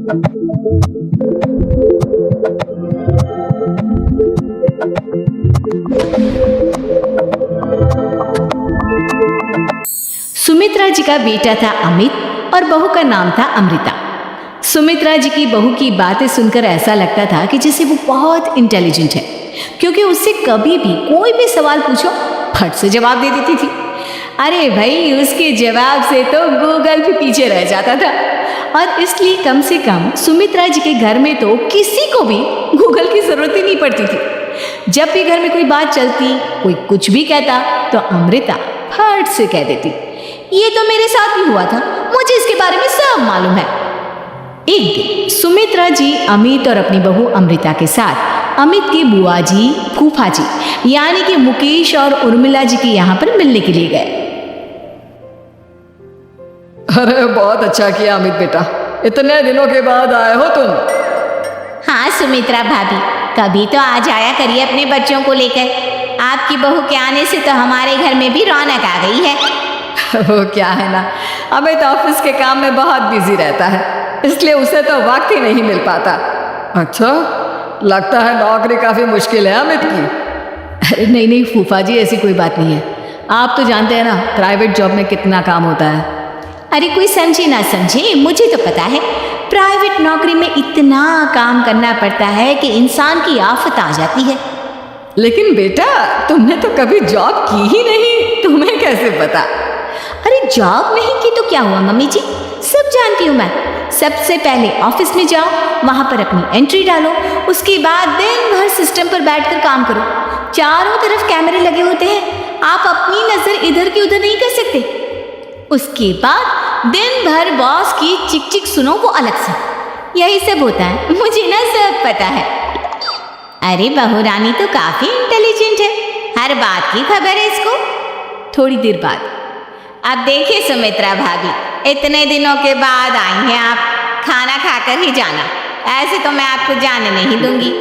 सुमित्रा जी का बेटा था अमित और बहू का नाम था अमृता। सुमित्रा जी की बहू की बातें सुनकर ऐसा लगता था कि जैसे वो बहुत इंटेलिजेंट है, क्योंकि उससे कभी भी कोई भी सवाल पूछो फट से जवाब दे देती थी। अरे भाई, उसके जवाब से तो गूगल भी पीछे रह जाता था। और इसलिए कम से कम सुमित्रा जी के घर में तो किसी को भी गूगल की जरूरत ही नहीं पड़ती थी। जब भी घर में कोई बात चलती, कोई कुछ भी कहता, तो अमृता फट से कह देती, ये तो मेरे साथ भी हुआ था, मुझे इसके बारे में सब मालूम है। एक दिन सुमित्रा जी अमित और अपनी बहू अमृता के साथ अमित के बुआ जी, फूफा जी यानी कि मुकेश और उर्मिला जी के यहाँ पर मिलने के लिए गए। अरे बहुत अच्छा किया अमित बेटा, इतने दिनों के बाद आए हो तुम। हाँ सुमित्रा भाभी, कभी तो आ जाया करिए अपने बच्चों को लेकर। आपकी बहू के आने से तो हमारे घर में भी रौनक आ गई है। वो क्या है ना, अमित ऑफिस के काम में बहुत बिजी रहता है, इसलिए उसे तो वक्त ही नहीं मिल पाता। अच्छा, लगता है नौकरी काफी मुश्किल है अमित की। अरे नहीं नहीं फूफा जी, ऐसी कोई बात नहीं है। आप तो जानते हैं ना प्राइवेट जॉब में कितना काम होता है। अरे कोई समझे ना समझे, मुझे तो पता है प्राइवेट नौकरी में इतना काम करना पड़ता है कि इंसान की आफत आ जाती है। लेकिन बेटा, तुमने तो कभी जॉब की ही नहीं, तुम्हें कैसे पता? अरे जॉब नहीं की तो क्या हुआ मम्मी जी, सब जानती हूँ मैं। सबसे पहले ऑफिस में जाओ, वहां पर अपनी एंट्री डालो, उसके बाद दिन भर सिस्टम पर बैठकर काम करो। चारों तरफ कैमरे लगे होते हैं, आप अपनी नजर इधर की उधर नहीं कर सकते। उसके बाद दिन भर बॉस की चिक चिक सुनो, वो अलग से। यही सब होता है, मुझे ना सब पता है। अरे बहू रानी तो काफी इंटेलिजेंट है, हर बात की खबर है इसको। थोड़ी देर बाद, अब देखिए सुमित्रा भाभी, इतने दिनों के बाद आई हैं आप, खाना खाकर ही जाना, ऐसे तो मैं आपको जाने नहीं दूंगी।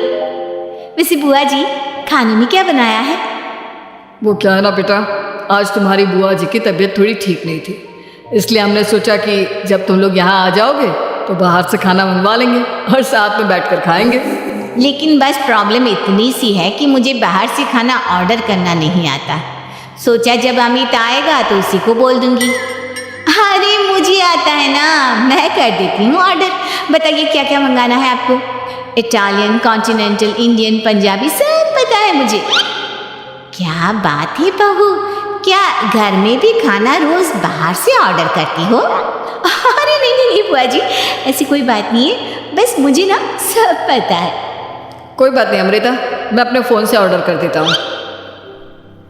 वैसे बुआ जी, खाने में क्या बनाया है? वो क्या है ना बेटा, आज तुम्हारी बुआ जी की तबीयत थोड़ी ठीक नहीं थी, इसलिए हमने सोचा कि जब तुम लोग यहाँ आ जाओगे तो बाहर से खाना मंगवा लेंगे और साथ में बैठकर खाएंगे। लेकिन बस प्रॉब्लम इतनी सी है कि मुझे बाहर से खाना ऑर्डर करना नहीं आता। सोचा जब अमित आएगा तो उसी को बोल दूंगी। अरे मुझे आता है ना, मैं कर देती हूँ ऑर्डर। बताइए क्या क्या मंगाना है आपको? इटालियन, कॉन्टिनेंटल, इंडियन, पंजाबी, सब पता है मुझे। क्या बात है बहू, क्या घर में भी खाना रोज बाहर से ऑर्डर करती हो? अरे नहीं नहीं बुआ जी, ऐसी कोई बात नहीं है, बस मुझे ना सब पता है। कोई बात नहीं अमृता, मैं अपने फ़ोन से ऑर्डर कर देता हूँ।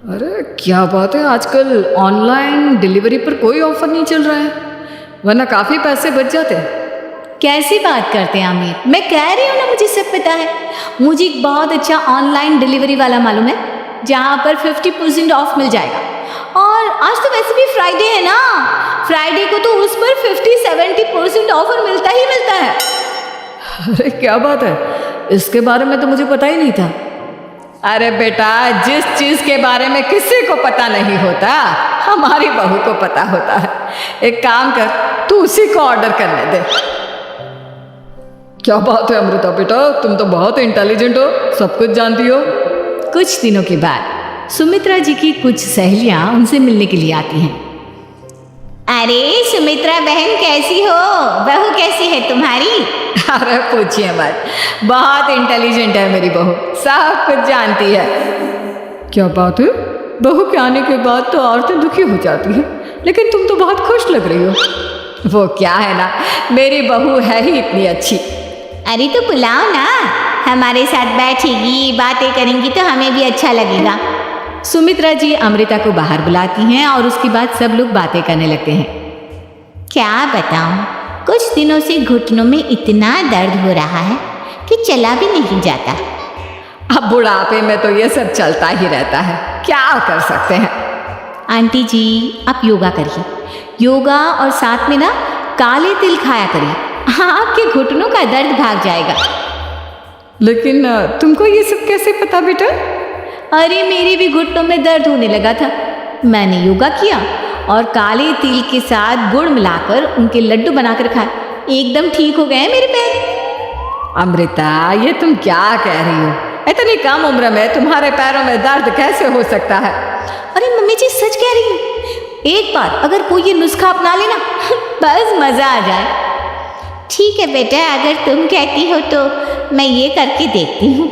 अरे क्या बात है, आजकल ऑनलाइन डिलीवरी पर कोई ऑफर नहीं चल रहा है, वरना काफ़ी पैसे बच जाते हैं। कैसी बात करते हैं अमित, मैं कह रही हूँ ना मुझे सब पता है। मुझे एक बहुत अच्छा ऑनलाइन डिलीवरी वाला मालूम है, जहाँ पर 50% ऑफ मिल जाएगा। और आज तो वैसे भी फ्राइडे है ना, फ्राइडे को तो उस पर 50-70% ऑफर मिलता ही मिलता है। अरे क्या बात है, इसके बारे में तो मुझे पता ही नहीं था। अरे बेटा, जिस चीज़ के बारे में किसी को पता नहीं होता, हमारी बहू को पता होता है। एक काम कर, तू उसी को ऑर्डर करने दे। क्या बात है अमृता बेटा, तुम तो बहुत इंटेलिजेंट हो, सब कुछ जानती हो। कुछ दिनों के बाद सुमित्रा जी की कुछ सहेलियां उनसे मिलने के लिए आती हैं। अरे सुमित्रा बहन कैसी हो, बहू कैसी है तुम्हारी? अरे पूछिए मत, बहुत इंटेलिजेंट है मेरी बहू, सब कुछ जानती है। क्या बात है, बहू के आने के बाद तो औरतें दुखी हो जाती हैं, लेकिन तुम तो बहुत खुश लग रही हो। वो क्या है ना, मेरी बहू है ही इतनी अच्छी। अरे तो बुलाओ ना, हमारे साथ बैठेगी, बातें करेंगी तो हमें भी अच्छा लगेगा। सुमित्रा जी अमृता को बाहर बुलाती हैं और उसके बाद सब लोग बातें करने लगते हैं। क्या बताऊं, कुछ दिनों से घुटनों में इतना दर्द हो रहा है कि चला भी नहीं जाता। अब बुढ़ापे में तो ये सब चलता ही रहता है, क्या कर सकते हैं। आंटी जी, आप योगा करिए, योगा और साथ में ना काले तिल खाया करिए, आपके घुटनों का दर्द भाग जाएगा। लेकिन तुमको ये सब कैसे पता बेटा? अरे मेरे भी घुटनों में दर्द होने लगा था, मैंने योगा किया और काले तिल के साथ गुड़ मिलाकर उनके लड्डू बनाकर खाए, एकदम ठीक हो गए हैं मेरे पैर। अमृता, ये तुम क्या कह रही हो? इतनी कम उम्र में तुम्हारे पैरों में दर्द कैसे हो सकता है? अरे मम्मी जी सच कह रही हूँ, एक बार अगर कोई ये नुस्खा अपना लेना बस मज़ा आ जाए। ठीक है बेटा, अगर तुम कहती हो तो मैं ये करके देखती हूँ।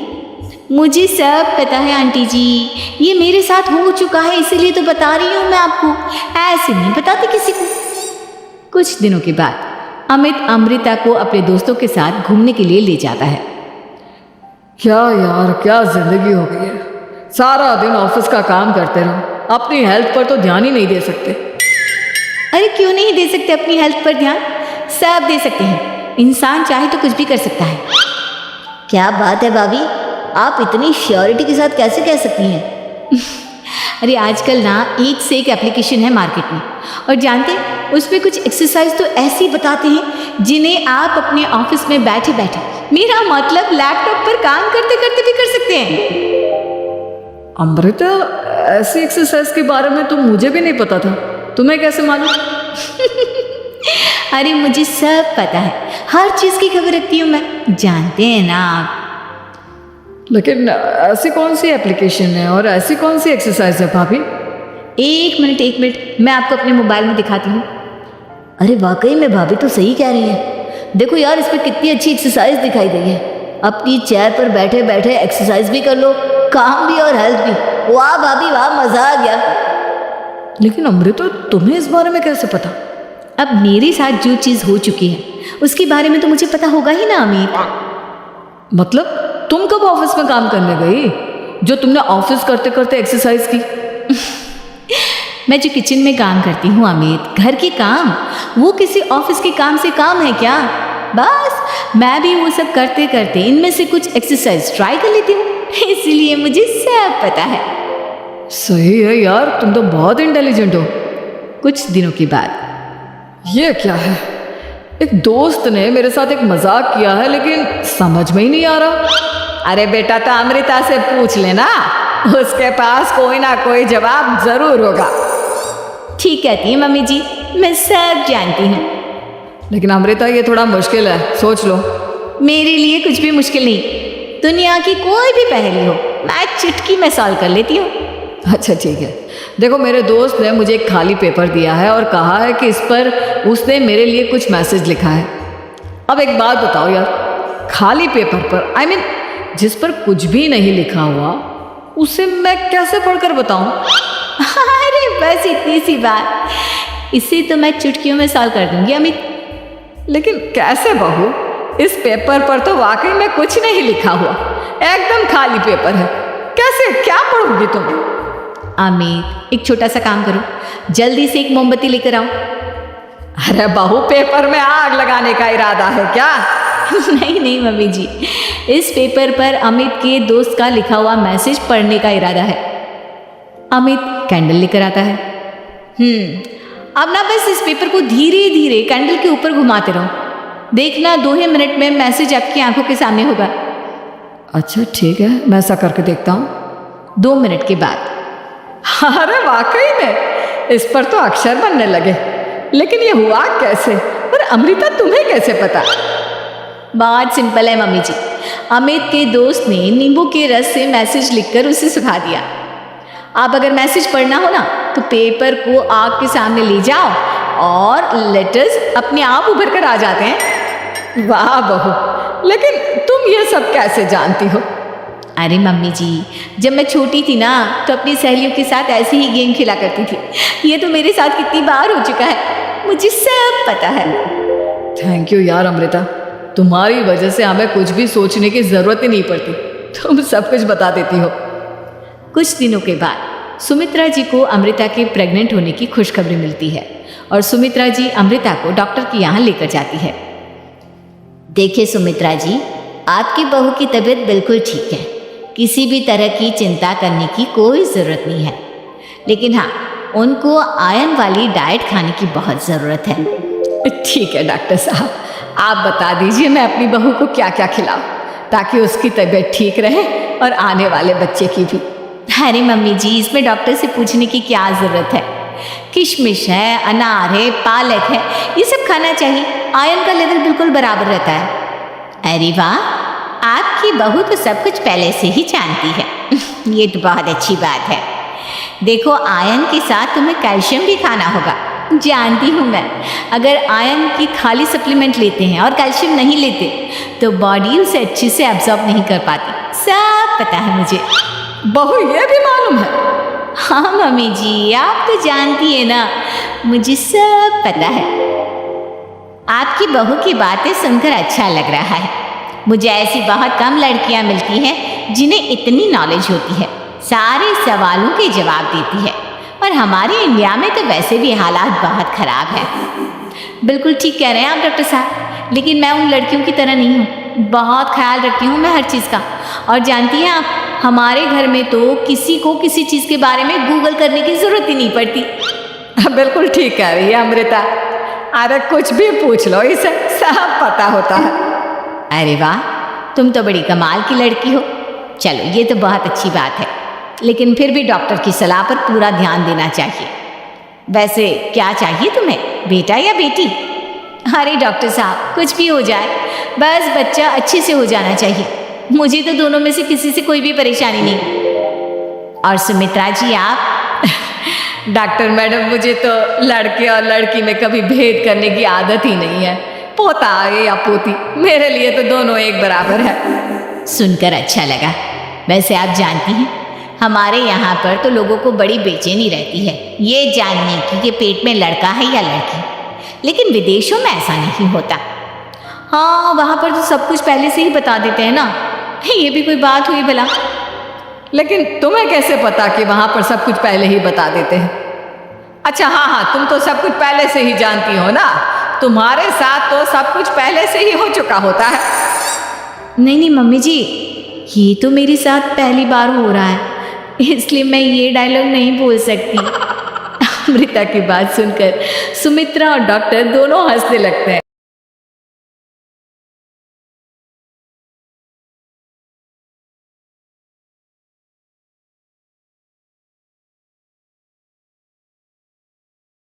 मुझे सब पता है आंटी जी, ये मेरे साथ हो चुका है, इसीलिए तो बता रही हूँ मैं आपको, ऐसे नहीं बताती किसी को। कुछ दिनों के बाद अमित अमृता को अपने दोस्तों के साथ घूमने के लिए ले जाता है। क्या यार, क्या जिंदगी हो गई है। सारा दिन ऑफिस का काम करते रहो, अपनी हेल्थ पर तो ध्यान ही नहीं दे सकते। अरे क्यों नहीं दे सकते अपनी हेल्थ पर ध्यान? सब दे सकते हैं, इंसान चाहे तो कुछ भी कर सकता है। क्या बात है भाभी, आप इतनी श्योरिटी के साथ कैसे कह सकती हैं? अरे आजकल ना एक से एक एप्लीकेशन है मार्केट में, और जानते हैं उसमें कुछ एक्सरसाइज तो ऐसी बताते हैं जिन्हें आप अपने ऑफिस में बैठे बैठे, मेरा मतलब लैपटॉप पर काम करते करते भी कर सकते हैं। अमृता, ऐसी एक्सरसाइज के बारे में तो मुझे भी नहीं पता था, तुम्हें कैसे मालूम? अरे मुझे सब पता है, हर चीज़ की खबर रखती हूँ मैं, जानते हैं ना आप। लेकिन ऐसी कौन सी एप्लीकेशन है और ऐसी कौन सी एक्सरसाइज है भाभी? एक मिनट, मैं आपको अपने मोबाइल में दिखाती हूँ। अरे वाकई में भाभी तो सही कह रही है। देखो यार, इस पर कितनी अच्छी एक्सरसाइज दिखाई गई है। अपनी चेयर पर बैठे बैठे एक्सरसाइज भी कर लो, काम भी और हेल्थ भी। वाह भाभी वाह, मजा आ गया। लेकिन अमृता, तुम्हें इस बारे में कैसे पता? अब मेरे साथ जो चीज़ हो चुकी है उसके बारे में तो मुझे पता होगा ही ना अमित। मतलब तुम कब ऑफिस में काम करने गई जो तुमने ऑफिस करते करते एक्सरसाइज की? मैं जो किचन में काम करती हूँ अमित, घर के काम, वो किसी ऑफिस के काम से काम है क्या? बस मैं भी वो सब करते करते इनमें से कुछ एक्सरसाइज ट्राई कर लेती हूँ, इसीलिए मुझे सब पता है। सही है यार, तुम तो बहुत इंटेलिजेंट हो। कुछ दिनों के बाद ये क्या है? एक दोस्त ने मेरे साथ एक मजाक किया है, लेकिन समझ में ही नहीं आ रहा। अरे बेटा, तो अमृता से पूछ लेना, उसके पास कोई ना कोई जवाब जरूर होगा। ठीक कहती है मम्मी जी, मैं सब जानती हूँ। लेकिन अमृता, ये थोड़ा मुश्किल है, सोच लो। मेरे लिए कुछ भी मुश्किल नहीं, दुनिया की कोई भी पहेली हो मैं चुटकी में सॉल्व कर लेती हूँ। अच्छा ठीक है, देखो मेरे दोस्त ने मुझे एक खाली पेपर दिया है और कहा है कि इस पर उसने मेरे लिए कुछ मैसेज लिखा है। अब एक बात बताओ यार, खाली पेपर पर, I mean, जिस पर कुछ भी नहीं लिखा हुआ, उसे मैं कैसे पढ़कर बताऊं? अरे बस इतनी सी बात, इसे तो मैं चुटकियों में सॉल्व कर दूंगी अमित। लेकिन कैसे बहू? इस पेपर पर तो वाकई में कुछ नहीं लिखा हुआ, एकदम खाली पेपर है, कैसे, क्या पढ़ोगी तुम? अमित, एक छोटा सा काम करो, जल्दी से एक मोमबत्ती लेकर आओ। अरे बहू, पेपर में आग लगाने का इरादा है क्या? नहीं मम्मी जी, इस पेपर पर अमित के दोस्त का लिखा हुआ मैसेज पढ़ने का इरादा है। अमित कैंडल लेकर आता है। अब ना बस इस पेपर को धीरे धीरे कैंडल के ऊपर घुमाते रहो, देखना 2 ही मिनट में मैसेज आपकी आंखों के सामने होगा। अच्छा ठीक है, मैं ऐसा करके देखता हूँ। 2 मिनट के बाद। अरे वाकई में इस पर तो अक्षर बनने लगे, लेकिन ये हुआ कैसे? और अमृता, तुम्हें कैसे पता? बहुत सिंपल है मम्मी जी, अमित के दोस्त ने नींबू के रस से मैसेज लिखकर उसे सिखा दिया। आप अगर मैसेज पढ़ना हो ना तो पेपर को आग के सामने ले जाओ और लेटर्स अपने आप उभर कर आ जाते हैं। वाह बहू, लेकिन तुम ये सब कैसे जानती हो? अरे मम्मी जी, जब मैं छोटी थी ना तो अपनी सहेलियों के साथ ऐसे ही गेम खेला करती थी। ये तो मेरे साथ कितनी बार हो चुका है, मुझे सब पता है। थैंक यू यार अमृता, तुम्हारी वजह से हमें कुछ भी सोचने की जरूरत ही नहीं पड़ती, तुम सब कुछ बता देती हो। कुछ दिनों के बाद सुमित्रा जी को अमृता के प्रेग्नेंट होने की खुशखबरी मिलती है और सुमित्रा जी अमृता को डॉक्टर के यहाँ लेकर जाती है। देखिए सुमित्रा जी, आपकी बहू की तबीयत बिल्कुल ठीक है, किसी भी तरह की चिंता करने की कोई ज़रूरत नहीं है। लेकिन हाँ, उनको आयरन वाली डाइट खाने की बहुत ज़रूरत है। ठीक है डॉक्टर साहब, आप बता दीजिए मैं अपनी बहू को क्या क्या खिलाऊं ताकि उसकी तबीयत ठीक रहे और आने वाले बच्चे की भी। अरे मम्मी जी, इसमें डॉक्टर से पूछने की क्या ज़रूरत है? किशमिश है, अनार है, पालक है, ये सब खाना चाहिए। आयरन का लेवल बिल्कुल बराबर रहता है। अरे वाह, आपकी बहू तो सब कुछ पहले से ही जानती है। ये तो बहुत अच्छी बात है। देखो, आयरन के साथ तुम्हें कैल्शियम भी खाना होगा। जानती हूँ मैं, अगर आयरन की खाली सप्लीमेंट लेते हैं और कैल्शियम नहीं लेते तो बॉडी उसे अच्छे से एब्जॉर्ब नहीं कर पाती। सब पता है मुझे। बहू ये भी मालूम है? हाँ मम्मी जी, आप तो जानती है ना, मुझे सब पता है। आपकी बहू की बातें सुनकर अच्छा लग रहा है। मुझे ऐसी बहुत कम लड़कियां मिलती हैं जिन्हें इतनी नॉलेज होती है, सारे सवालों के जवाब देती है। और हमारे इंडिया में तो वैसे भी हालात बहुत ख़राब है। बिल्कुल ठीक कह रहे हैं आप डॉक्टर साहब, लेकिन मैं उन लड़कियों की तरह नहीं हूँ। बहुत ख्याल रखती हूँ मैं हर चीज़ का। और जानती हैं आप, हमारे घर में तो किसी को किसी चीज़ के बारे में गूगल करने की ज़रूरत ही नहीं पड़ती। बिल्कुल ठीक कह रही है अमृता। अरे कुछ भी पूछ लो, इसे सब पता होता है। अरे वाह, तुम तो बड़ी कमाल की लड़की हो। चलो, ये तो बहुत अच्छी बात है, लेकिन फिर भी डॉक्टर की सलाह पर पूरा ध्यान देना चाहिए। वैसे क्या चाहिए तुम्हें, बेटा या बेटी? अरे डॉक्टर साहब, कुछ भी हो जाए, बस बच्चा अच्छे से हो जाना चाहिए। मुझे तो दोनों में से किसी से कोई भी परेशानी नहीं। और सुमित्रा जी, आप? डॉक्टर मैडम, मुझे तो लड़के और लड़की में कभी भेद करने की आदत ही नहीं है। पोता आए या पोती, मेरे लिए तो दोनों एक बराबर है। सुनकर अच्छा लगा। वैसे आप जानती हैं, हमारे यहाँ पर तो लोगों को बड़ी बेचैनी रहती है ये जानने की कि पेट में लड़का है या लड़की, लेकिन विदेशों में ऐसा नहीं होता। हाँ, वहाँ पर तो सब कुछ पहले से ही बता देते हैं ना। ये भी कोई बात हुई भला? लेकिन तुम्हें कैसे पता कि वहाँ पर सब कुछ पहले ही बता देते हैं? अच्छा हाँ, तुम तो सब कुछ पहले से ही जानती हो ना। तुम्हारे साथ तो सब कुछ पहले से ही हो चुका होता है। नहीं मम्मी जी, ये तो मेरे साथ पहली बार हो रहा है, इसलिए मैं ये डायलॉग नहीं बोल सकती। अमृता की बात सुनकर सुमित्रा और डॉक्टर दोनों हंसने लगते हैं।